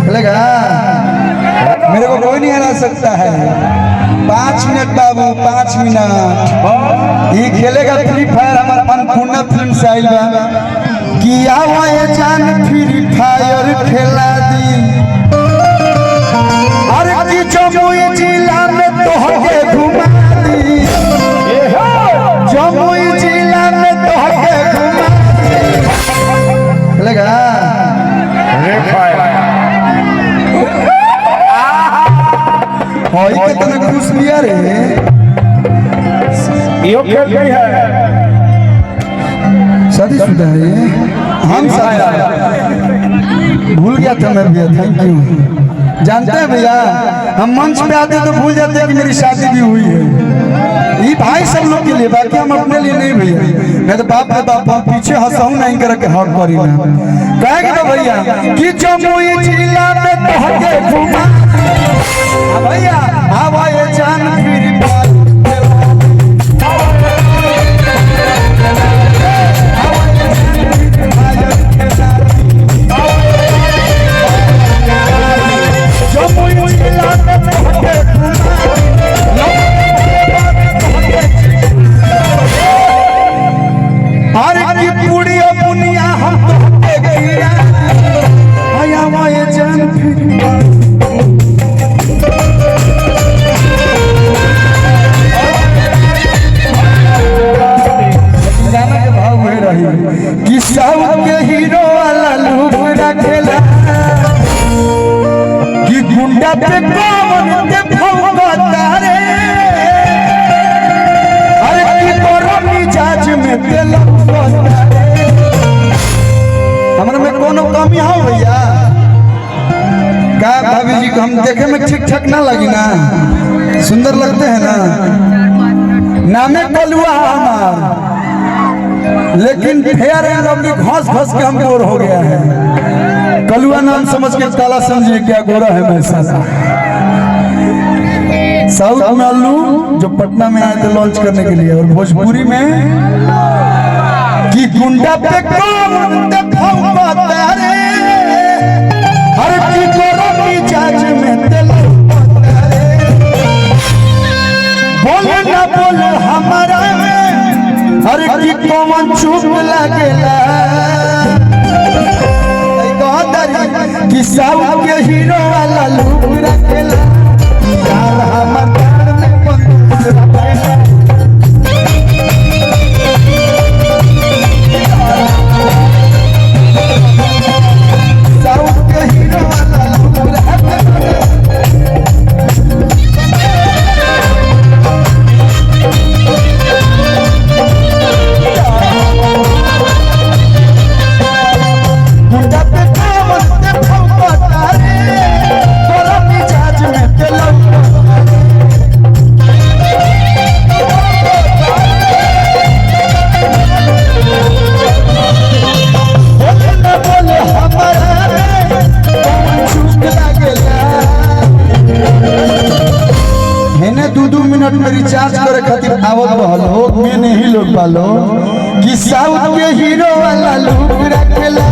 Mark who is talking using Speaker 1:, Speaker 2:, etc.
Speaker 1: खेलेगा मेरे को कोई नहीं हरा सकता है। 5 मिनट बाबू 5 मिनट ये खेलेगा फ्री फायर। हमारा अन्नपूर्णा फिल्म से आइल बा कि आवा ये जान फ्री फायर खेला दी। अरे की जमुई जिला में तोहके घुमा दी, जमुई जिला में तोहके घुमा दी। खेलेगा होई कितना खुश लिया रे।
Speaker 2: यो खेल गई है
Speaker 1: शादीशुदा है हम भूल गया था मैं भैया। Thank you. जानते हैं भैया हम मंच पे आते तो भूल जाते हैं कि मेरी शादी भी हुई है। ये भाई सब लोग के लिए, बाकी हम अपने लिए नहीं भैया। मैं तो बाप रे बाप हम पीछे हंसाऊं नहीं करके हक करी ना कहेगा तो भैया कि जमुई जिला में तोहके घुमा भैया आवा ये जान फिर के हीरो वाला लूप रखेला कि गुंडा पे कौन के भौंकता रे। अरे की तोरा मिजाज में तेल लगता रे। हमरा में कोनो कमी हो भैया का भाभी जी को हम देखे में ठीक ठाक ना लगी ना, सुंदर लगते हैं ना। नामे कलुआ हमार लेकिन फेयर एंड लवली घास घास के हम गोर हो गया है। कलुआ नाम समझ के काला समझिए क्या गोरा है मैं साला। साउथ में अल्लू जो पटना में आए थे लॉन्च करने के लिए, और भोजपुरी में कि गुंडा पे कौन भौंकता रे। हर की गोरा मिजाज में तेल लगता रे। बोले ना बोले हमारा अरे की कौन चुप लगेला कि साउथ के हीरो वाला लूप रखेला यार हमर प्यार में बंदूक रखेला। साउथ के हीरो वाला लूप रखेला। में रिचार्ज करे खातिर आवत रहलो में नहीं लोग पालो कि साउथ के हीरो वाला लूप रखेला।